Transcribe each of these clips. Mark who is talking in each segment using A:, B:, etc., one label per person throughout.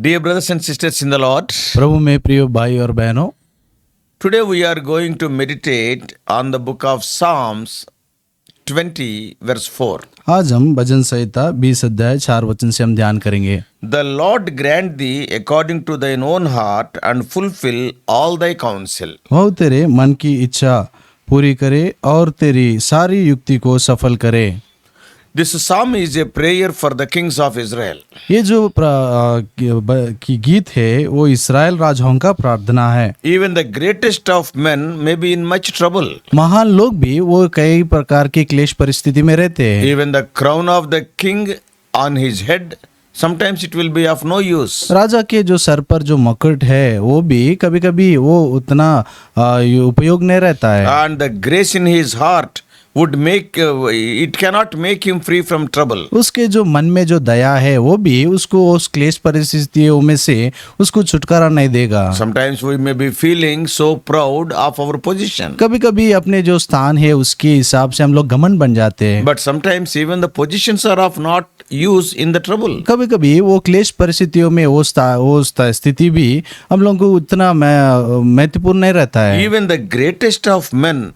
A: Dear brothers and sisters in the Lord,
B: प्रभु में प्रिय भाई और बहनों,
A: today we are going to meditate on the book of Psalms 20 verse 4.
B: आज हम भजन संहिता 20 अध्याय 4 वचन से हम ध्यान करेंगे।
A: The Lord grant thee according to thine own heart and fulfill all thy counsel.
B: वह तेरे मन की इच्छा पूरी करे और तेरी सारी युक्ति को सफल करे।
A: This psalm is a prayer for the kings of Israel.
B: ये जो की गीत है वो इस्राएल राजाओं का प्रार्थना है।
A: Even the greatest of men may be in much trouble.
B: महान लोग भी वो कई प्रकार की क्लेश परिस्थिति में रहते हैं।
A: Even the crown of the king on his head, sometimes it will be of no use.
B: राजा के जो सर पर जो मुकुट है वो भी कभी कभी वो उतना उपयोग नहीं रहता है।
A: And the grace in his heart would make it cannot make him free from trouble.
B: उसके जो मन में जो दया है वो भी उसको उस क्लेश परिस्थितियों में से उसको छुटकारा नहीं देगा।
A: Sometimes we may be feeling so proud of our position.
B: कभी कभी अपने जो स्थान है उसके हिसाब से हम लोग घमंड बन जाते हैं।
A: But sometimes even the positions are of not use in the trouble.
B: कभी कभी वो क्लेश परिस्थितियों में वो स्थिति भी हम लोगों को उतना महत्वपूर्ण नहीं रहता है।
A: Even the greatest of men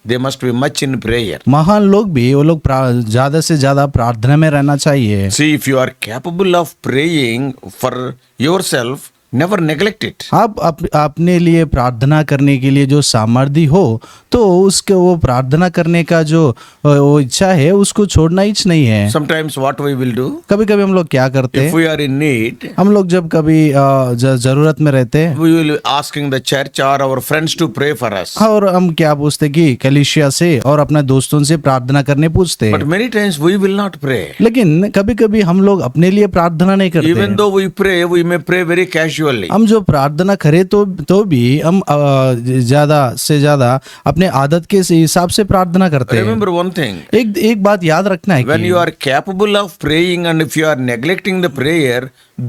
A: they must be much in prayer.
B: महान लोग भी वो लोग ज्यादा से ज्यादा प्रार्थना में रहना चाहिए।
A: See, if you are capable of praying for yourself, never neglect it.
B: आप अपने लिए प्रार्थना करने के लिए जो सामर्थ्य हो तो उसके वो प्रार्थना करने का जो वो इच्छा है उसको छोड़ना ही नहीं है।
A: Sometimes what we will do,
B: कभी कभी हम लोग क्या करते
A: if
B: हैं,
A: we are in need,
B: हम लोग जब कभी जरूरत में रहते हैं
A: we will be asking the church or our friends to pray for us.
B: और हम क्या पूछते कि कलीसिया से और अपने दोस्तों से प्रार्थना करने पूछते
A: But
B: हैं।
A: many times we will not pray.
B: लेकिन कभी कभी हम लोग अपने लिए प्रार्थना नहीं करते
A: Even
B: हैं।
A: though we pray, we may pray very casually.
B: हम जो प्रार्थना करें तो भी हम ज्यादा से ज्यादा अपने आदत के हिसाब से प्रार्थना करते हैं।
A: Remember one thing.
B: एक बात याद रखना है
A: When
B: कि
A: you are capable of praying and if you are neglecting the prayer,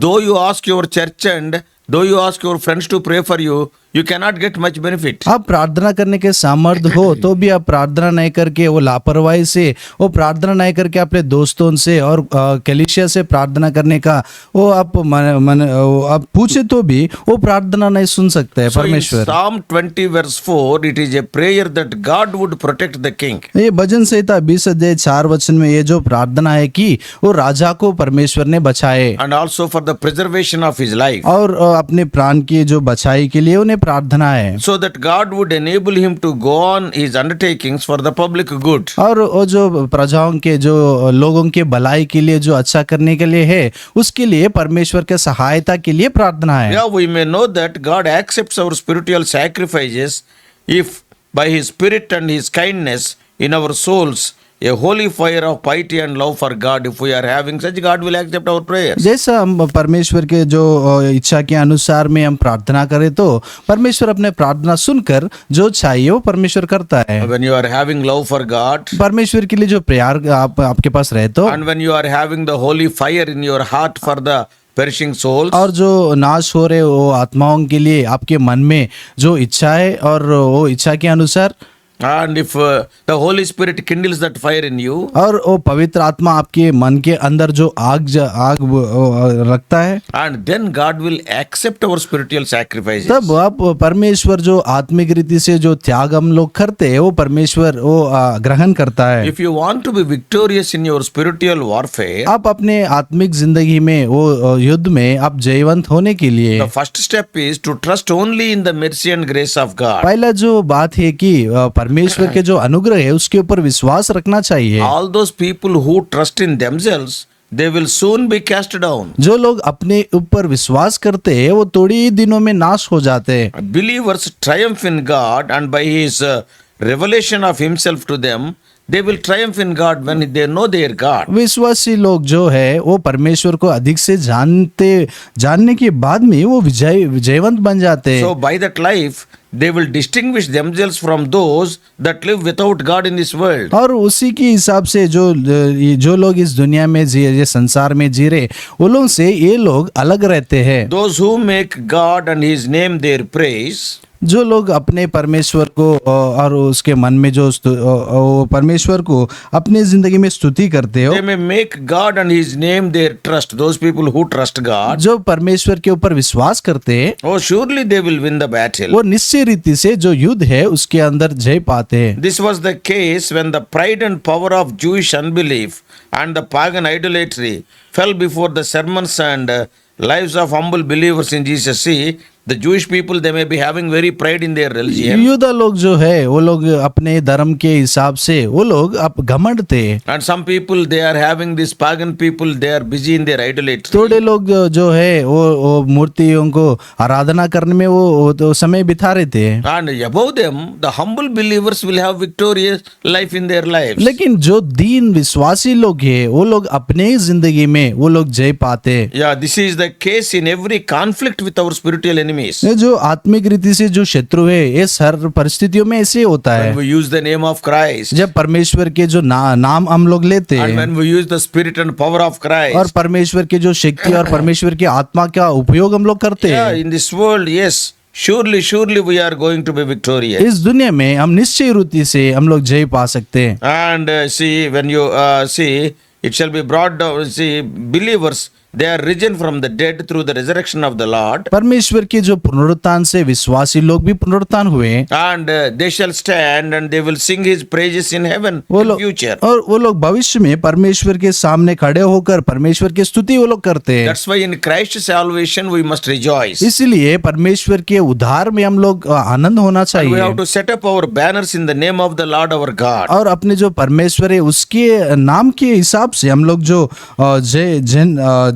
A: though you ask your church and though you ask your friends to pray for you, you cannot get much benefit.
B: आप प्रार्थना करने के सामर्थ्य हो तो भी आप प्रार्थना नहीं करके वो लापरवाही से वो प्रार्थना नहीं करके अपने दोस्तों से और कलीसिया से प्रार्थना करने का वो आप आप पूछे तो भी वो प्रार्थना नहीं सुन सकते हैं परमेश्वर।
A: Psalm 20 verse 4, it is a prayer that God would protect the king.
B: ये भजन संहिता 20 अध्याय 4 वचन में ये जो प्रार्थना है कि वो राजा को परमेश्वर ने बचाए
A: And also for the preservation of his life.
B: और अपने प्राण की जो बचाई के लिए उन्हें प्रार्थना है।
A: So that God would enable him to go on his undertakings for the public good.
B: और वो जो प्रजाओं के जो लोगों के भलाई के लिए जो अच्छा करने के लिए है उसके लिए परमेश्वर के सहायता के लिए प्रार्थना है।
A: Yeah, we may know that God accepts our spiritual sacrifices if by his spirit and his kindness in our souls a holy fire of piety and love for God, if we are having such, God will accept our prayers.
B: जैसा हम परमेश्वर के जो इच्छा के अनुसार में हम प्रार्थना करें तो परमेश्वर अपने प्रार्थना सुनकर जो चाहिए वो परमेश्वर करता है।
A: When you are having love for God,
B: परमेश्वर के लिए जो प्यार आपके पास रहे तो
A: and when you are having the holy fire in your heart for the perishing souls,
B: और जो नाश हो रहे वो आत्माओं के लिए आपके मन में जो इच्छा है और वो इच्छा के अनुसार,
A: and if the Holy Spirit kindles that fire in you,
B: और वो पवित्र आत्मा आपके मन के अंदर जो आग रखता है,
A: and then God will accept our spiritual sacrifices.
B: तब आप परमेश्वर जो आत्मिक रीति से जो त्याग हम लोग करते हैं वो परमेश्वर वो ग्रहण करता है।
A: If you want to be victorious in your spiritual warfare,
B: आप अपने आत्मिक जिंदगी में वो युद्ध में आप जयवंत होने के लिए
A: the first step is to trust only in the mercy and grace of God.
B: पहला जो बात है कि परमेश्वर के जो अनुग्रह है उसके ऊपर विश्वास रखना चाहिए।
A: All those people who trust in themselves, they will soon be cast down.
B: जो लोग अपने ऊपर विश्वास करते हैं वो थोड़ी ही दिनों में नाश हो जाते हैं।
A: Believers triumph in God and by his revelation of himself to them, they will triumph in God when they know their God.
B: विश्वासी लोग जो है वो परमेश्वर को अधिक से जानने के बाद में वो विजयवंत बन जाते हैं।
A: So by that life, they will distinguish themselves from those that live without God in this world.
B: और उसी के हिसाब से जो लोग इस दुनिया में ये संसार में जी रहे वो लोग से ये लोग अलग रहते हैं।
A: Those who make God and his name their praise,
B: जो लोग अपने परमेश्वर को और उसके मन में जो परमेश्वर को अपनी जिंदगी में स्तुति करते हो,
A: they may make God and His name their trust. Those people who trust God,
B: जो परमेश्वर के ऊपर विश्वास करते हैं,
A: oh, surely they will win the battle.
B: वो निश्चय रीति से जो युद्ध है उसके अंदर जय पाते हैं।
A: This was the case when the pride and power of Jewish unbelief and the pagan idolatry fell before the sermons and lives of humble believers in Jesus. See, the Jewish people, they may be having very pride in their religion.
B: युदा लोग जो है वो लोग अपने धर्म के हिसाब से वो लोग अब घमंड थे,
A: And some people, they are having this pagan people, they are busy in their idolatry.
B: थोड़े लोग जो है वो मूर्तियों को आराधना करने में वो तो समय बिता रहे थे।
A: And above them, the humble believers will have victorious life in their lives.
B: लेकिन जो दीन विश्वासी लोग हैं वो लोग अपने ही जिंदगी में वो लोग जय पाते।
A: Yeah, this is the case in every conflict with our spiritual enemies.
B: ये जो आत्मिक रीति से जो शत्रु है ये हर परिस्थितियों में ऐसे होता है।
A: When we use the name of Christ,
B: जब परमेश्वर के जो नाम हम लोग लेते
A: and
B: हैं
A: when we use the spirit and power of Christ,
B: और परमेश्वर के जो शक्ति और परमेश्वर की आत्मा का उपयोग हम लोग करते
A: yeah,
B: हैं,
A: in this world, yes, surely we are going to be victorious.
B: इस दुनिया में हम निश्चय रीति से हम लोग जय पा सकते हैं।
A: And see, when you see, it shall be brought down. See, believers, they are risen from the dead through the resurrection of the Lord,
B: परमेश्वर के जो पुनरुत्थान से विश्वासी लोग भी पुनरुत्थान हुए,
A: and they shall stand and they will sing His praises in heaven
B: वो
A: in
B: लोग
A: future.
B: और वो लोग भविष्य में परमेश्वर के सामने खड़े होकर परमेश्वर की स्तुति वो लोग करते हैं।
A: That's why in Christ's salvation we must rejoice.
B: इसलिए परमेश्वर के उद्धार में हम लोग आनंद होना
A: And we
B: चाहिए
A: have to set up our banners in the name of the Lord our God.
B: और अपने जो परमेश्वर है उसके नाम के हिसाब से हम लोग जो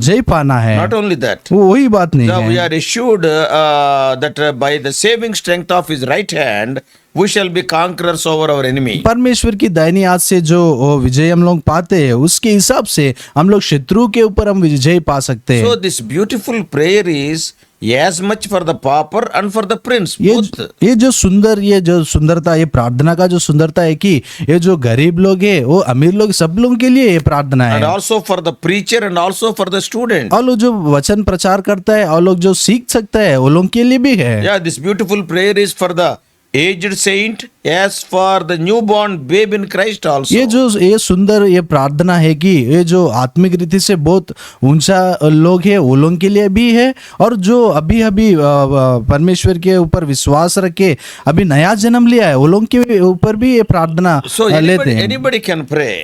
B: जय पाना है।
A: Not only that,
B: वो वही बात नहीं
A: now we
B: है,
A: are assured that by the saving strength of His right hand, we shall be conquerors over our enemy.
B: परमेश्वर की दाहिनी हाथ से जो विजय हम लोग पाते हैं उसके हिसाब से हम लोग शत्रु के ऊपर हम विजय पा सकते
A: So
B: हैं।
A: this beautiful prayer is as much for the pauper and for the prince, both.
B: ये जो सुंदरता ये प्रार्थना का जो सुंदरता है कि ये जो गरीब लोग है वो अमीर लोग सब लोगों के लिए ये प्रार्थना
A: And
B: है,
A: also for the preacher and also for the student.
B: और लोग जो वचन प्रचार करता है और लोग जो सीख सकता है वो लोग के लिए भी है।
A: Yeah, this beautiful prayer is for the aged saint as for the newborn babe in Christ also.
B: ये सुंदर ये प्रार्थना है कि ये जो आत्मिक रीति से बहुत ऊंचा लोग है वो लोगों के लिए भी है, और जो अभी अभी परमेश्वर के ऊपर विश्वास रख के अभी नया जन्म लिया है वो लोगों के ऊपर भी ये प्रार्थना
A: So
B: लेते हैं।
A: anybody can pray.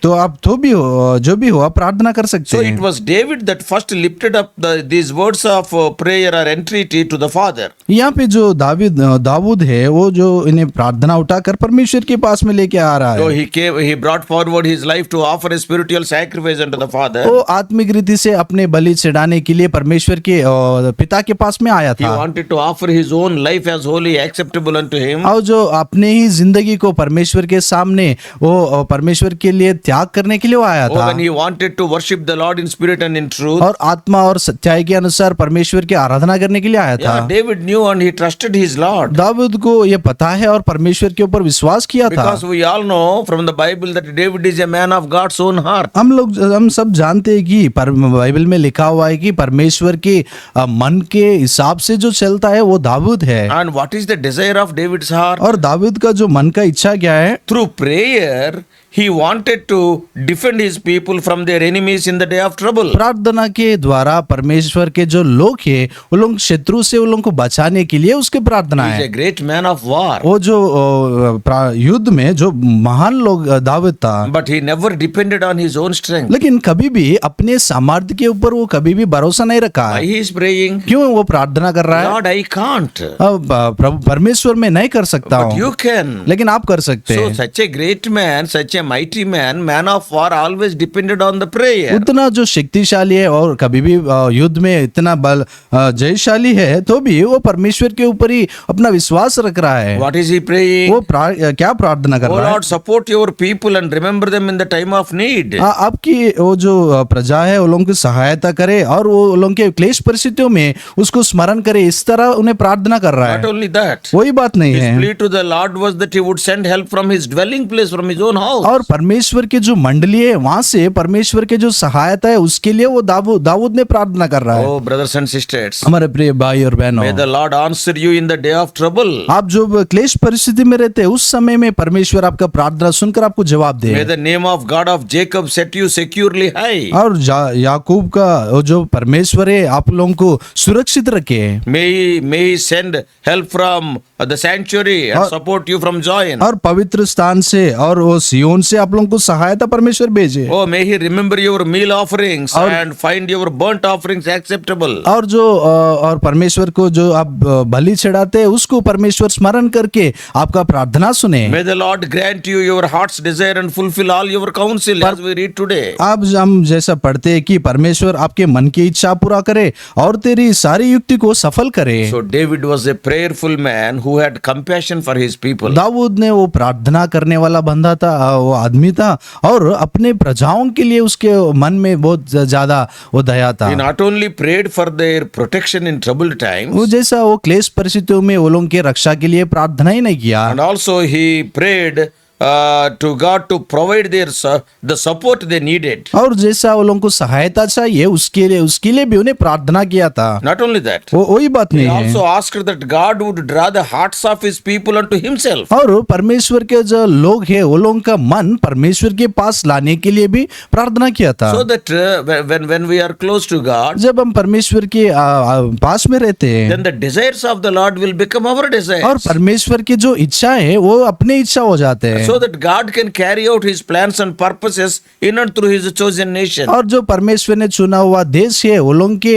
B: तो आप तो भी हो जो भी हो आप प्रार्थना कर सकते
A: So
B: हैं।
A: it was David that first lifted up these words of prayer or entreaty to the Father.
B: यहाँ पे जो दाऊद है वो जो इन्हें प्रार्थना उठाकर परमेश्वर के पास में लेके आ रहा
A: So
B: है।
A: he brought forward his life to offer a spiritual sacrifice unto the Father.
B: वो आत्मिक रीति से अपने बलि चढ़ाने के लिए परमेश्वर के पिता के पास में आया
A: He
B: था,
A: wanted to offer his own life as holy, acceptable unto him.
B: और जो अपने ही जिंदगी को परमेश्वर के सामने वो परमेश्वर के लिए त्याग करने के लिए वो आया
A: Oh,
B: था,
A: when he wanted to worship the Lord in spirit and in truth.
B: और आत्मा और सच्चाई के अनुसार परमेश्वर की आराधना करने के लिए आया था।
A: Yeah, David knew and he trusted his Lord.
B: Dawood को ये पता है और परमेश्वर के ऊपर विश्वास किया था।
A: Because we all know from the Bible that David is a man of God's own heart.
B: हम सब जानते हैं कि बाइबल में लिखा हुआ है कि परमेश्वर के मन के हिसाब से जो चलता है वो दाऊद है।
A: And what is the desire of David's heart?
B: और दाऊद का जो मन का इच्छा क्या है?
A: Through prayer, he wanted to defend his people from their enemies in the day of trouble.
B: प्रार्थना के द्वारा परमेश्वर के जो लोग हैं वो लोग शत्रु से वो लोगों को बचाने के लिए उसके प्रार्थना
A: He is
B: है।
A: a great man of war.
B: वो जो युद्ध में जो महान लोग दाऊद था,
A: But he never depended on his own strength.
B: लेकिन कभी भी अपने सामर्थ्य के ऊपर वो कभी भी भरोसा नहीं रखा
A: Why
B: है।
A: he is praying?
B: क्यों वो प्रार्थना कर रहा है?
A: Lord, I can't.
B: अब प्रभु परमेश्वर मैं नहीं कर सकता
A: But
B: हूँ,
A: you can.
B: लेकिन आप कर सकते
A: So
B: हैं।
A: such a great man, such a mighty man of war always depended on the prayer.
B: उतना जो शक्तिशाली है और कभी भी युद्ध में इतना बल जयशाली है तो भी वो परमेश्वर के ऊपर ही अपना विश्वास रख रहा है।
A: What is he praying?
B: वो क्या प्रार्थना कर
A: Oh
B: रहा है?
A: Lord, support your people and remember them in the time of need.
B: आपकी वो जो प्रजा है वो लोगों की सहायता करे और वो लोगों के क्लेश परिस्थितियों में उसको स्मरण करे, इस तरह उन्हें प्रार्थना कर रहा
A: Not
B: है।
A: only that,
B: वही बात नहीं
A: his
B: है,
A: plea to the Lord was that he would send help from his dwelling place, from his own house.
B: और परमेश्वर के जो मंडली है वहां से परमेश्वर के जो सहायता है उसके लिए वो दाऊद ने प्रार्थना कर रहा है।
A: Oh, brothers and sisters,
B: हमारे प्रिय भाई और बहनों,
A: may the Lord answer you in the day of trouble.
B: आप जो क्लेश परिस्थिति में रहते हैं उस समय में परमेश्वर आपका प्रार्थना सुनकर आपको जवाब दे।
A: May the name of God of Jacob set you securely high.
B: और याकूब का वो जो परमेश्वर है आप लोगों को सुरक्षित रखे।
A: May he send help from the sanctuary and support you from Zion.
B: और पवित्र स्थान से और वो सियोन से आप लोगों को सहायता परमेश्वर भेजे।
A: Oh, may he remember your meal offerings and find your burnt offerings acceptable.
B: और जो और परमेश्वर को जो आप बलि चढ़ाते हैं उसको परमेश्वर स्मरण करके आपका प्रार्थना सुने।
A: May the Lord grant you your heart's desire and fulfill all your counsel as we read today.
B: अब हम जैसा पढ़ते हैं कि परमेश्वर आपके मन की इच्छा पूरा करे और तेरी सारी युक्ति को सफल करे।
A: So David was a prayerful man who had compassion for his people.
B: Dawood ने वो प्रार्थना करने वाला बंदा था, वो आदमी था और अपने प्रजाओं के लिए उसके मन में बहुत ज्यादा वो दया था।
A: He not only prayed for their protection in troubled times,
B: वो जैसा वो क्लेश परिस्थितियों में वो लोगों के रक्षा के लिए प्रार्थना ही नहीं किया,
A: and also he prayed to God to provide the support they needed.
B: और जैसा वो लोगों को सहायता चाहिए उसके लिए भी उन्हें प्रार्थना किया था।
A: Not only that,
B: वो वही बात
A: he
B: नहीं है,
A: also asked that God would draw the hearts of his people unto himself.
B: और परमेश्वर के जो लोग हैं वो लोगों का मन परमेश्वर के पास लाने के लिए भी प्रार्थना किया था।
A: So that when we are close to God,
B: जब हम परमेश्वर के पास में रहते हैं
A: then the desires of the Lord will become our
B: और
A: desires.
B: परमेश्वर की जो इच्छा है वो अपने इच्छा हो जाते हैं,
A: So that God can carry out his plans and purposes in and through his chosen nation.
B: और जो परमेश्वर ने चुना हुआ देश है वो लोगों के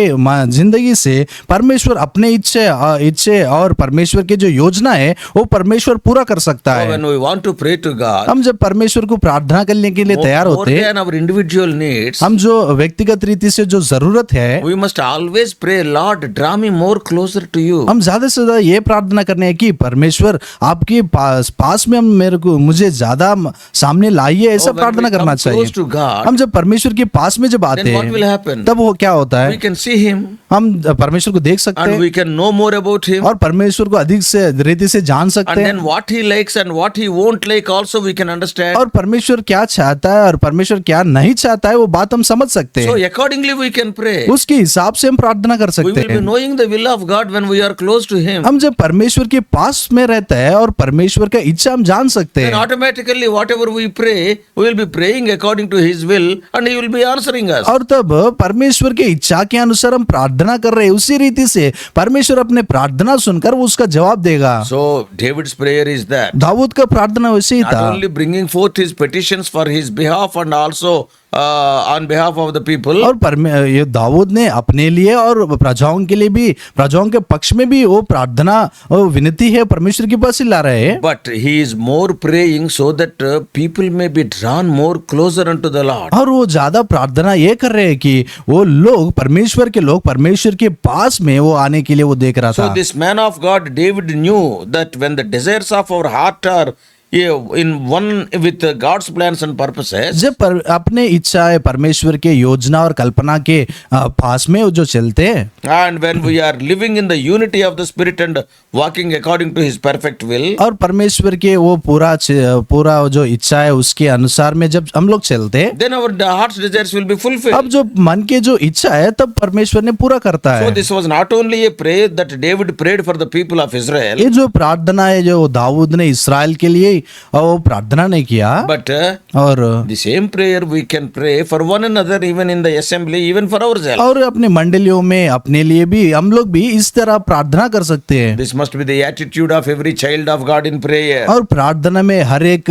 B: जिंदगी से परमेश्वर अपने इच्छे और परमेश्वर की जो योजना है वो परमेश्वर पूरा कर सकता
A: So
B: है।
A: when we want to pray to God,
B: हम जब परमेश्वर को प्रार्थना करने के लिए तैयार
A: more
B: होते हैं,
A: than our individual needs,
B: हम जो व्यक्तिगत रीति से जो जरूरत है
A: we must always pray, Lord, draw me more closer to you.
B: हम ज्यादा से ज्यादा ये प्रार्थना करने हैं कि परमेश्वर आपके पास में मुझे ज्यादा सामने लाइए, ऐसा
A: Oh, when
B: प्रार्थना
A: we
B: करना
A: come
B: चाहिए।
A: close to God,
B: हम जब परमेश्वर के पास में जब आते
A: then what will
B: हैं
A: happen?
B: तब वो क्या होता
A: We
B: है,
A: can see him
B: हम परमेश्वर को देख सकते
A: and
B: हैं
A: we can know more about him.
B: और परमेश्वर को अधिक से रीति से जान
A: And
B: सकते
A: then
B: हैं
A: what he likes and what he won't like also we can understand.
B: और परमेश्वर क्या चाहता है और परमेश्वर क्या नहीं चाहता है वो बात हम समझ सकते
A: So
B: हैं,
A: accordingly we can pray.
B: उसके हिसाब से हम प्रार्थना कर
A: We
B: सकते
A: will be
B: हैं।
A: knowing the will of God when we are close to him.
B: हम जब परमेश्वर के पास में रहता है और परमेश्वर का इच्छा हम जान सकते
A: Then
B: हैं,
A: automatically whatever we pray, we will be praying according to his will and he will be answering us.
B: और तब परमेश्वर के इच्छा के अनुसार हम प्रार्थना कर रहे हैं उसी रीति से परमेश्वर अपने प्रार्थना सुनकर वो उसका जवाब देगा।
A: So David's prayer is that
B: Dawood का प्रार्थना वैसे ही
A: not
B: था,
A: only bringing forth his petitions for his behalf and also on behalf of the people,
B: और ये दाऊद ने अपने लिए और प्रजाओं के लिए भी, प्रजाओं के पक्ष में भी वो प्रार्थना विनती है परमेश्वर के पास ही ला रहे हैं,
A: but he is more praying so that people may be drawn more closer unto the Lord.
B: और वो ज्यादा प्रार्थना ये कर रहे हैं कि वो लोग परमेश्वर के पास में वो आने के लिए वो देख रहा
A: So
B: था।
A: this man of God, David, knew that when the desires of our heart are in one with God's plans and purposes,
B: जब अपने इच्छा है परमेश्वर के योजना और कल्पना के पास में वो जो चलते हैं
A: and when we are living in the unity of the Spirit and walking according to His perfect will,
B: और परमेश्वर के वो पूरा जो इच्छा है उसके अनुसार में जब हम लोग चलते हैं,
A: then our heart's desires will be fulfilled.
B: अब जो मन के जो इच्छा है तब परमेश्वर ने पूरा करता
A: So
B: है।
A: this was not only a prayer that David prayed for the people of Israel,
B: ये जो प्रार्थना है जो दाऊद ने इसराइल के लिए वो प्रार्थना नहीं किया,
A: but
B: और
A: the same prayer we can pray for one another, even in the assembly, even for ourselves.
B: और अपने मंडलियों में अपने लिए भी हम लोग भी इस तरह प्रार्थना कर सकते हैं।
A: This must be the attitude of every child of God in prayer.
B: और प्रार्थना में हर एक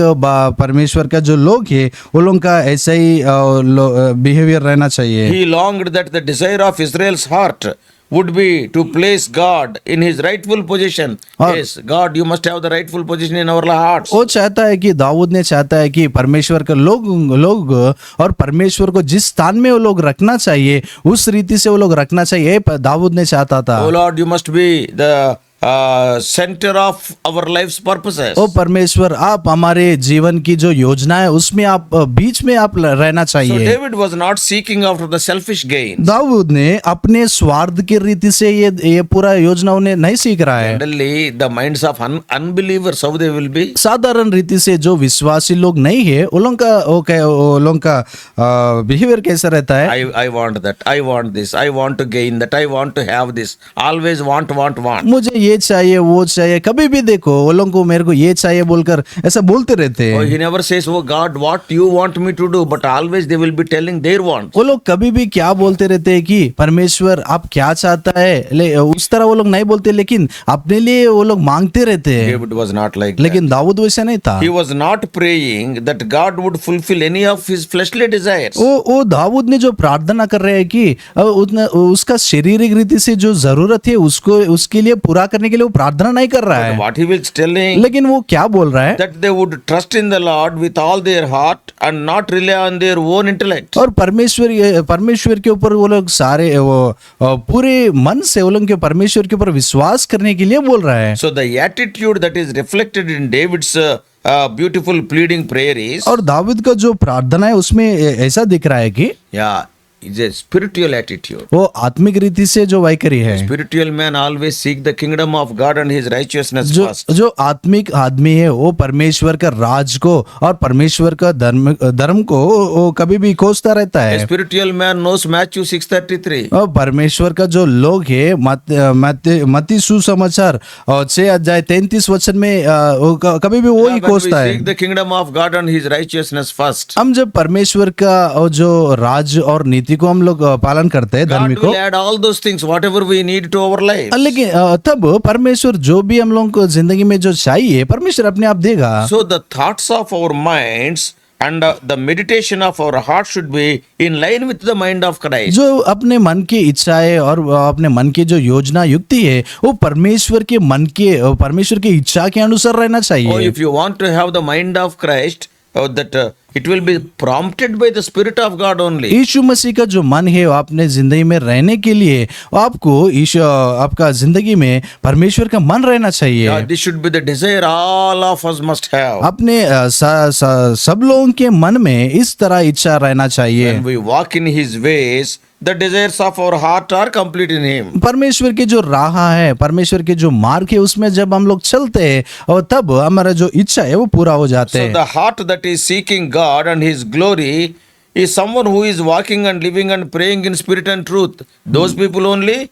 B: परमेश्वर का जो लोग है वो लोगों का ऐसा ही बिहेवियर रहना चाहिए।
A: He longed that the desire of Israel's heart would be to place God in his rightful position. Yes, God, you must have the rightful position in our hearts.
B: वो चाहता है कि दाऊद ने चाहता है कि परमेश्वर का लोग और परमेश्वर को जिस स्थान में वो लोग रखना चाहिए उस रीति से वो लोग रखना चाहिए, दाऊद ने चाहता था।
A: Oh Lord, you must be the center of our life's purposes.
B: ओ परमेश्वर आप हमारे जीवन की जो योजना है उसमें आप बीच में आप रहना
A: So
B: चाहिए।
A: David was not seeking after the selfish gain.
B: Dawood ने अपने स्वार्थ की रीति से ये पूरा योजना उन्हें नहीं सीख रहा है।
A: Generally, the minds of unbelievers, how they will be?
B: साधारण रीति से जो विश्वासी लोग नहीं है उन लोगों का बिहेवियर कैसा रहता है?
A: I want that. I want this. I want to gain that. I want to have this. Always want.
B: मुझे ये चाहिए वो चाहिए, कभी भी देखो वो लोगों को मेरे को ये चाहिए बोलकर ऐसा बोलते रहते
A: Oh,
B: हैं।
A: he never says, "Oh God, what you want me to do?" But always they will be telling their wants.
B: वो लोग कभी भी क्या बोलते रहते हैं कि परमेश्वर आप क्या चाहता है, उस तरह वो लोग नहीं बोलते, लेकिन अपने लिए वो लोग मांगते रहते हैं।
A: David was not like that.
B: लेकिन दाऊद वैसा नहीं था।
A: He was not praying that God would fulfill any of his fleshly desires.
B: वो दाऊद ने जो प्रार्थना कर रहे हैं कि उसका शारीरिक रीति से जो जरूरत है उसके लिए पूरा करने के लिए वो प्रार्थना नहीं कर रहा है,
A: What he was telling,
B: लेकिन वो क्या बोल रहा है?
A: that they would trust in the Lord with all their heart and not rely on their own intellect.
B: और परमेश्वर के ऊपर वो लोग सारे पूरे मन से वो लोग परमेश्वर के ऊपर विश्वास करने के लिए बोल रहा है।
A: So the attitude that is reflected in David's beautiful pleading prayer is,
B: और दाऊद का जो प्रार्थना है उसमें ऐसा दिख रहा है कि
A: is a spiritual attitude.
B: वो आत्मिक रीति से जो वैखरी है।
A: Spiritual man always seek the kingdom of God and his righteousness first.
B: जो आत्मिक आदमी है वो परमेश्वर का राज को और परमेश्वर का धर्म को वो कभी भी खोजता रहता
A: A
B: है।
A: spiritual man knows Matthew 6:33.
B: और परमेश्वर का जो लोग है मत्ती सुसमाचार 6:33 में कभी भी वो ही
A: When we
B: खोजता है।
A: seek the kingdom of God and his righteousness first,
B: हम जब परमेश्वर का जो राज और नीति को हम लोग पालन करते हैं, धर्म
A: God
B: को,
A: will add all those things, whatever we need to our life.
B: लेकिन तब परमेश्वर जो भी हम लोगों को जिंदगी में जो चाहिए परमेश्वर अपने आप देगा।
A: So the thoughts of our minds and the meditation of our heart should be in line with the mind of Christ.
B: जो अपने मन की इच्छाएं और अपने मन की जो योजना युक्ति है वो परमेश्वर की इच्छा के अनुसार रहना
A: Oh,
B: चाहिए।
A: if you want to have the mind of Christ, that it will be prompted by the Spirit of God only.
B: यीशु मसीह का जो मन है वो अपने जिंदगी में रहने के लिए वो आपका जिंदगी में परमेश्वर का मन रहना चाहिए।
A: This should be the desire all of us must have.
B: अपने सब लोगों के मन में इस तरह इच्छा रहना चाहिए।
A: When we walk in His ways, the desires of our heart are complete in Him.
B: परमेश्वर की जो राह है, परमेश्वर के जो मार्ग है उसमें जब हम लोग चलते हैं और तब हमारा जो इच्छा है वो पूरा हो जाते
A: So
B: हैं।
A: the heart that is seeking God and His glory is someone who is walking and living and praying in spirit and truth. Those people only,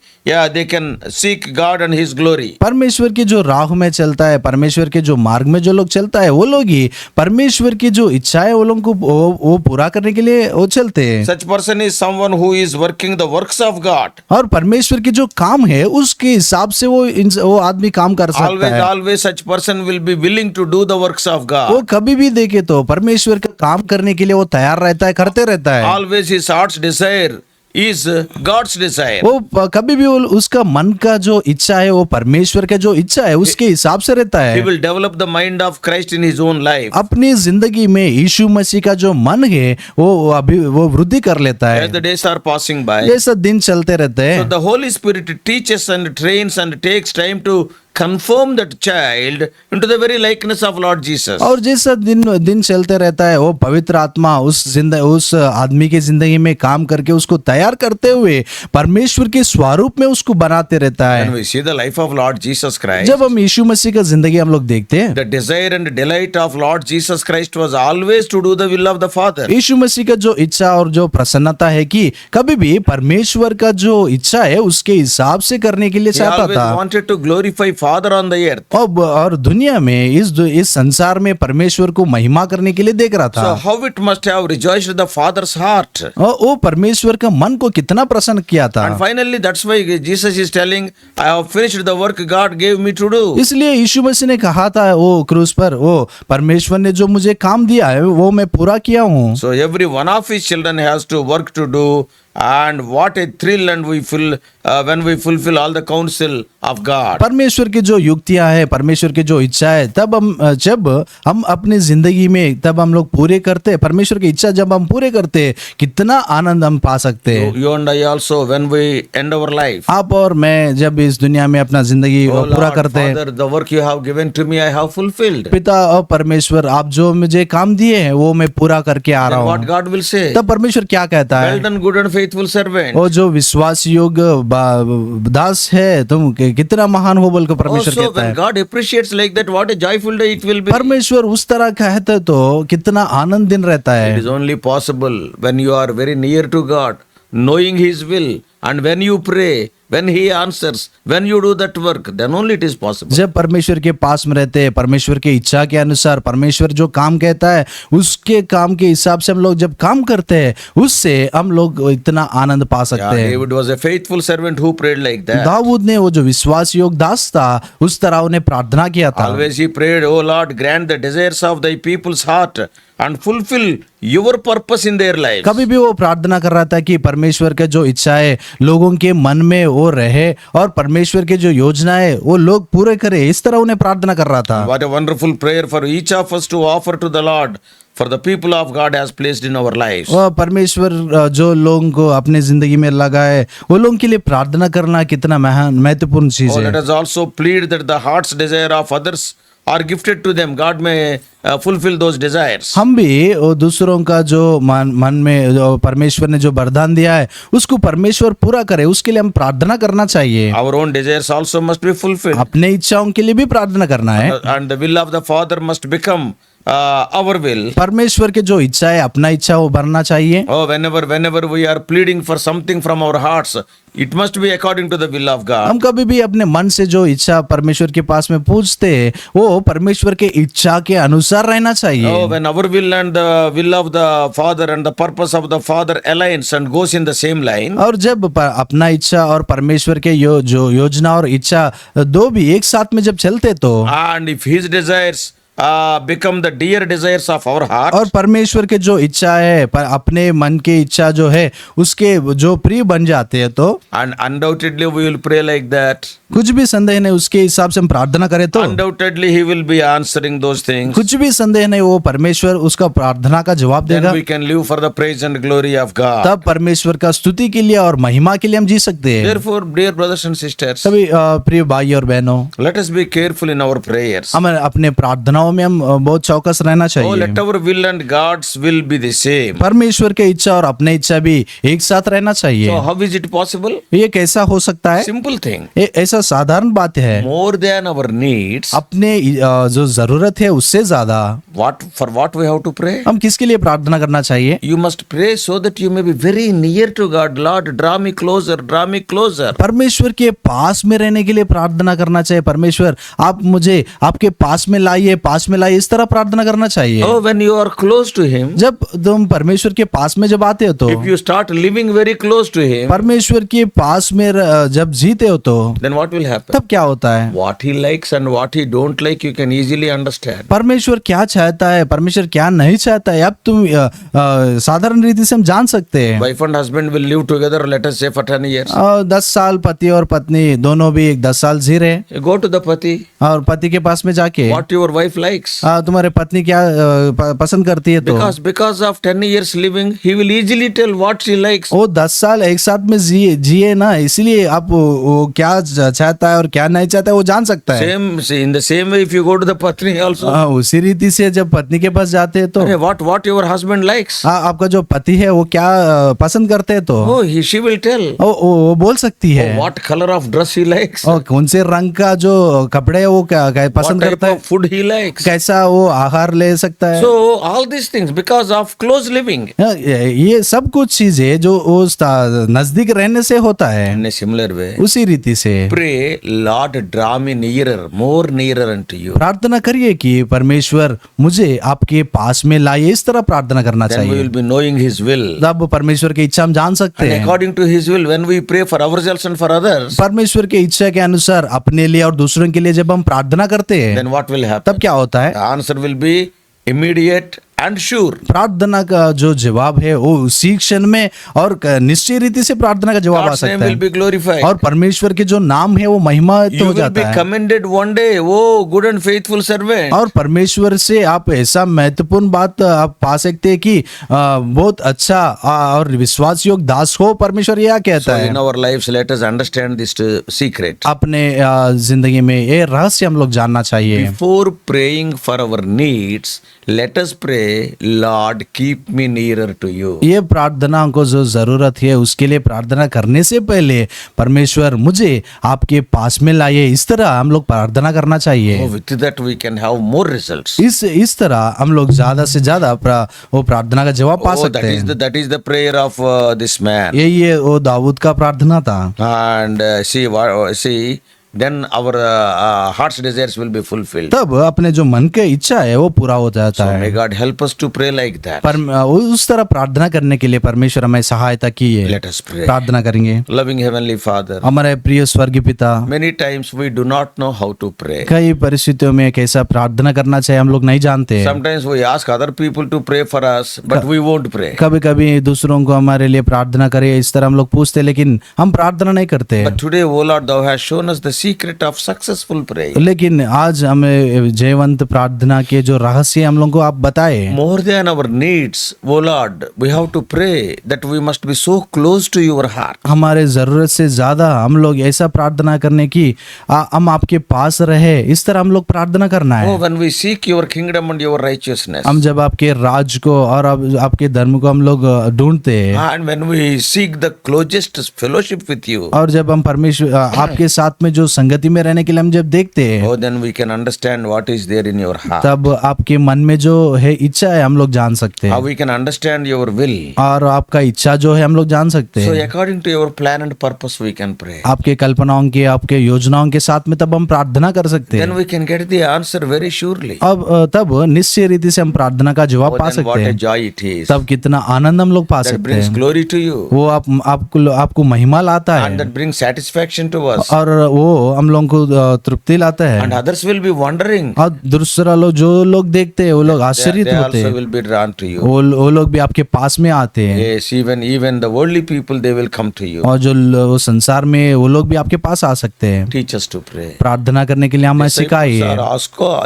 A: they can seek God and His glory.
B: परमेश्वर की जो राह में चलता है, परमेश्वर के जो मार्ग में जो लोग चलता है वो लोग ही परमेश्वर की जो इच्छा है वो लोगों को वो पूरा करने के लिए वो चलते हैं।
A: Such person is someone who is working the works of God.
B: और परमेश्वर की जो काम है उसके हिसाब से वो आदमी काम कर सकता है।
A: Always such person will be willing to do the works of God.
B: वो कभी भी देखे तो परमेश्वर का काम करने के लिए वो तैयार रहता है, करते रहता है।
A: Always his heart's desire is God's desire.
B: वो कभी भी उसका मन का जो इच्छा है वो परमेश्वर का जो इच्छा है उसके हिसाब से रहता
A: He
B: है।
A: will develop the mind of Christ in his own life.
B: अपनी जिंदगी में यीशु मसीह का जो मन है वो वृद्धि कर लेता है।
A: As the days are passing by,
B: जैसा दिन चलते रहते
A: so
B: हैं
A: the Holy Spirit teaches and trains and takes time to conform that child into the very likeness of Lord Jesus.
B: और जैसा दिन चलते रहता है वो पवित्र आत्मा उस आदमी की जिंदगी में काम करके उसको तैयार करते हुए परमेश्वर के स्वरूप में उसको बनाते रहता
A: When
B: है।
A: we see the life of Lord Jesus Christ,
B: जब हम यीशु मसीह का जिंदगी हम लोग देखते हैं,
A: the desire and delight of Lord Jesus Christ was always to do the will of the Father.
B: यीशु मसीह का जो इच्छा और जो प्रसन्नता है कि कभी भी परमेश्वर का जो इच्छा है उसके हिसाब से करने के लिए
A: He
B: चाहता
A: always
B: था।
A: wanted to glorify Father on the earth.
B: और दुनिया में इस संसार में परमेश्वर को महिमा करने के लिए देख रहा
A: So
B: था।
A: how it must have rejoiced the Father's heart.
B: और वो परमेश्वर का मन को कितना प्रसन्न किया था।
A: And finally, that's why Jesus is telling, I have finished the work God gave me to do.
B: इसलिए यीशु मसीह ने कहा था वो क्रूस पर, वो परमेश्वर ने जो मुझे काम दिया है वो मैं पूरा किया हूँ।
A: So every one of his children has to work to do, and what a thrill and we feel when we fulfill all the counsel of God.
B: परमेश्वर की जो युक्तियां है, परमेश्वर की जो इच्छा है, तब जब हम अपनी जिंदगी में तब हम लोग पूरे करते हैं, परमेश्वर की इच्छा जब हम पूरे करते हैं, कितना आनंद हम पा सकते हैं।
A: You and I also, when we end our life,
B: आप और मैं जब इस दुनिया में अपना जिंदगी
A: oh
B: पूरा
A: Lord,
B: करते हैं,
A: Father, the work you have given to me, I have fulfilled.
B: पिता और परमेश्वर, आप जो मुझे काम दिए हैं वो मैं पूरा करके आ रहा
A: Then what
B: हूँ।
A: God will say?
B: तब परमेश्वर क्या कहता है?
A: Well done, good and faithful servant.
B: वो जो विश्वास योग्य दास है, तुम कितना महान हो बोल के परमेश्वर
A: Also,
B: कहता
A: when
B: है।
A: God appreciates like that, what a joyful day it will be.
B: परमेश्वर उस तरह कहते तो कितना आनंद दिन रहता
A: It
B: है।
A: is only possible when you are very near to God, knowing His will, and when you pray, when He answers, when you do that work, then only it is possible.
B: जब परमेश्वर के पास में रहते हैं, परमेश्वर के इच्छा के अनुसार, परमेश्वर जो काम कहता है उसके काम के हिसाब से हम लोग जब काम करते हैं, उससे हम लोग इतना आनंद पा
A: Yeah,
B: सकते हैं।
A: David was a faithful servant who prayed like that.
B: Dawood ने वो जो विश्वास योग दास था, उस तरह उन्हें प्रार्थना किया था।
A: Always he prayed, "O Lord, grant the desires of thy people's heart and fulfill your purpose in their lives."
B: कभी भी वो प्रार्थना कर रहा था कि परमेश्वर का जो इच्छा है लोगों के मन में वो रहे और परमेश्वर के जो योजना है वो लोग पूरे करे, इस तरह उन्हें प्रार्थना कर रहा था।
A: What a wonderful prayer for each of us to offer to the Lord for the people of God has placed in our lives.
B: और परमेश्वर जो लोगों को अपने जिंदगी में लगाए, वो लोगों के लिए प्रार्थना करना कितना महान महत्वपूर्ण चीज
A: Oh,
B: है।
A: let us also plead that the heart's desire of others are gifted to them. God may fulfill those desires.
B: हम भी वो दूसरों का जो मन में जो परमेश्वर ने जो वरदान दिया है उसको परमेश्वर पूरा करे, उसके लिए हम प्रार्थना करना चाहिए।
A: Our own desires also must be fulfilled.
B: अपने इच्छाओं के लिए भी प्रार्थना करना है।
A: And the will of the Father must become our will.
B: परमेश्वर के जो इच्छा है अपना इच्छा वो भरना चाहिए।
A: Oh, whenever we are pleading for something from our hearts, it must be according to the will of God.
B: हम कभी भी अपने मन से जो इच्छा परमेश्वर के पास में पूछते हैं वो परमेश्वर के इच्छा के अनुसार रहना चाहिए।
A: Oh, when our will and the will of the Father and the purpose of the Father aligns and goes in the same line,
B: और जब अपना इच्छा और परमेश्वर के जो योजना और इच्छा दो भी एक साथ में जब चलते तो,
A: and if His desires become the dear desires of our heart,
B: और परमेश्वर के जो इच्छा है अपने मन के इच्छा जो है उसके जो प्रिय बन जाते हैं तो,
A: and undoubtedly we will pray like that.
B: कुछ भी संदेह नहीं उसके हिसाब से हम प्रार्थना करें तो,
A: Undoubtedly He will be answering those things.
B: कुछ भी संदेह नहीं वो परमेश्वर उसका प्रार्थना का जवाब
A: Then
B: देगा।
A: we can live for the praise and glory of God.
B: तब परमेश्वर का स्तुति के लिए और महिमा के लिए हम जी सकते हैं।
A: Therefore, dear brothers and sisters,
B: सभी प्रिय भाई और बहनों,
A: let us be careful in our prayers.
B: हम अपने प्रार्थनाओं में हम बहुत चौकस रहना
A: Oh,
B: चाहिए।
A: let our will and God's will be the same.
B: परमेश्वर के इच्छा और अपने इच्छा भी एक साथ रहना चाहिए।
A: So, how is it possible?
B: ये कैसा हो सकता है?
A: Simple thing.
B: ये ऐसा साधारण बात है।
A: More than our needs,
B: अपने जो जरूरत है उससे ज्यादा
A: for what we have to pray?
B: हम किसके लिए प्रार्थना करना चाहिए?
A: You must pray so that you may be very near to God. Lord, draw me closer, draw me closer.
B: परमेश्वर के पास में रहने के लिए प्रार्थना करना चाहिए। परमेश्वर आप मुझे आपके पास में लाइए, पास में लाइए, इस तरह प्रार्थना करना चाहिए।
A: Oh, when you are close to Him,
B: जब तुम परमेश्वर के पास में जब आते हो तो,
A: if you start living very close to Him,
B: परमेश्वर के पास में जब जीते हो तो
A: then what will happen?
B: तब क्या होता है?
A: What He likes and what He don't like, you can easily understand.
B: परमेश्वर क्या चाहता है, परमेश्वर क्या नहीं चाहता है, अब तुम साधारण रीति से हम जान सकते हैं।
A: Wife and husband will live together, let us say, for 10 years.
B: 10 साल पति और पत्नी दोनों भी 10 साल जी रहे,
A: You go to the Pati,
B: और पति के पास में जाके
A: what your wife likes.
B: तुम्हारे पत्नी क्या पसंद करती है तो
A: Because of 10 years living, he will easily tell what she likes.
B: वो 10 साल एक साथ में जिए ना, इसलिए आप वो क्या चाहता है और क्या नहीं चाहता है वो जान सकता है।
A: In the same way, if you go to the Patni also,
B: उसी रीति से जब पत्नी के पास जाते हैं तो
A: "Arey, what your husband likes?
B: आपका जो पति है वो क्या पसंद करते हैं तो
A: Oh, she will tell.
B: वो बोल सकती है।
A: What color of dress he likes?
B: और कौन से रंग का जो कपड़े है वो क्या पसंद
A: What type
B: करता है,
A: of food he likes?
B: कैसा वो आहार ले सकता है।
A: So all these things because of close living.
B: ये सब कुछ चीजें जो उस नजदीक रहने से होता है।
A: In a similar way,
B: उसी रीति से
A: pray, Lord, draw me nearer, more nearer unto you.
B: प्रार्थना करिए कि परमेश्वर मुझे आपके पास में लाइए, इस तरह प्रार्थना करना
A: Then we
B: चाहिए।
A: will be knowing His will.
B: तब परमेश्वर की इच्छा हम जान सकते
A: And
B: हैं।
A: according to His will, when we pray for ourselves and for others,
B: परमेश्वर की इच्छा के अनुसार अपने लिए और दूसरों के लिए जब हम प्रार्थना करते हैं
A: then what will happen?
B: तब क्या होता है?
A: The answer will be immediate and sure.
B: प्रार्थना का जो जवाब है वो उसी क्षण में और निश्चय रीति से प्रार्थना का जवाब आ
A: God's name
B: सकता
A: will be
B: है
A: glorified.
B: और परमेश्वर के जो नाम है वो महिमा
A: You
B: हो
A: will be
B: जाता है
A: commended one day. Oh, good and faithful servant.
B: और परमेश्वर से आप ऐसा महत्वपूर्ण बात आप पा सकते हैं कि बहुत अच्छा और विश्वास योग्य दास हो परमेश्वर यह कहता
A: So
B: है
A: in our lives, let us understand this secret.
B: अपने जिंदगी में ये रहस्य हम लोग जानना चाहिए
A: Before praying for our needs, let us pray, Lord, keep me nearer to you.
B: ये प्रार्थना को जो जरूरत है उसके लिए प्रार्थना करने से पहले परमेश्वर मुझे आपके पास में लाइए इस तरह हम लोग प्रार्थना करना चाहिए
A: Oh, with that we can have more results.
B: इस तरह हम लोग ज्यादा से ज्यादा वो प्रार्थना का जवाब पा
A: Oh,
B: सकते हैं
A: that is the prayer of this man.
B: ये वो दाऊद का प्रार्थना था
A: And see, then our heart's desires will be fulfilled.
B: तब अपने जो मन के इच्छा है वो पूरा हो जाता
A: So
B: है
A: may God help us to pray like that.
B: पर उस तरह प्रार्थना करने के लिए परमेश्वर हमें सहायता की है
A: Let us pray.
B: प्रार्थना करेंगे
A: Loving Heavenly Father,
B: हमारे प्रिय स्वर्गीय पिता
A: many times we do not know how to pray.
B: कई परिस्थितियों में कैसा प्रार्थना करना चाहिए हम लोग नहीं जानते हैं
A: Sometimes we ask other people to pray for us, but we won't pray.
B: कभी कभी दूसरों को हमारे लिए प्रार्थना करे इस तरह हम लोग पूछते लेकिन हम प्रार्थना नहीं करते
A: But today, O Lord, Thou hast shown us the secret of successful prayer.
B: लेकिन आज हमें जयवंत प्रार्थना के जो रहस्य हम लोग को आप बताए
A: More than our needs, O Lord, we have to pray that we must be so close to your heart.
B: हमारे जरूरत से ज्यादा हम लोग ऐसा प्रार्थना करने की हम आपके पास रहे इस तरह हम लोग प्रार्थना करना
A: Oh,
B: है
A: when we seek your kingdom and your righteousness,
B: हम जब आपके राज को और आपके धर्म को हम लोग ढूंढते हैं
A: and when we seek the closest fellowship with you,
B: और जब हम परमेश्वर आपके साथ में जो संगति में रहने के लिए हम जब देखते हैं
A: oh, then we can understand what is there in your heart.
B: तब आपके मन में जो है इच्छा है हम लोग जान सकते
A: How
B: हैं
A: we can understand your will.
B: और आपका इच्छा जो है हम लोग जान सकते
A: So
B: हैं
A: according to your plan and purpose, we can pray.
B: आपके कल्पनाओं के आपके योजनाओं के साथ में तब हम प्रार्थना कर सकते
A: Then
B: हैं
A: we can get the answer very surely.
B: अब तब निश्चय रीति से हम प्रार्थना का जवाब
A: Oh,
B: पा
A: then what
B: सकते
A: a
B: हैं
A: joy it is.
B: तब कितना आनंद हम लोग पा
A: That
B: सकते
A: brings
B: हैं
A: glory to you.
B: वो आपको महिमा लाता
A: And
B: है
A: that brings satisfaction to us.
B: और वो हम लोगों को तृप्ति लाता है
A: And others will be wondering.
B: और दूसरा लोग जो लोग देखते हैं वो लोग आश्चर्यित
A: They
B: होते
A: also
B: हैं
A: will be drawn to you.
B: वो लोग भी आपके पास में आते हैं
A: Yes, even the worldly people, they will come to you.
B: और जो वो संसार में वो लोग भी आपके पास आ सकते हैं
A: Teach us to pray.
B: प्रार्थना करने के लिए हमें सिखाइए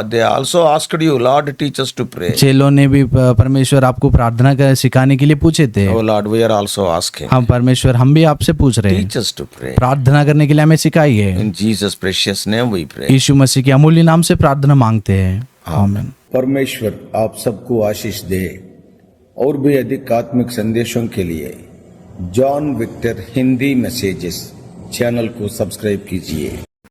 A: They also asked you, Lord, teach us to pray.
B: चेलों ने भी परमेश्वर आपको प्रार्थना सिखाने के लिए पूछे थे
A: Oh Lord, we are also asking.
B: हम परमेश्वर हम भी आपसे पूछ रहे हैं
A: Teach us to pray.
B: प्रार्थना करने के लिए हमें सिखाइए
A: In Jesus' precious name we pray.
B: यीशु मसीह के अमूल्य नाम से प्रार्थना मांगते हैं आमीन।
C: परमेश्वर आप सबको आशीष दे। और भी अधिक आत्मिक संदेशों के लिए John Victor Hindi messages channel को सब्सक्राइब कीजिए।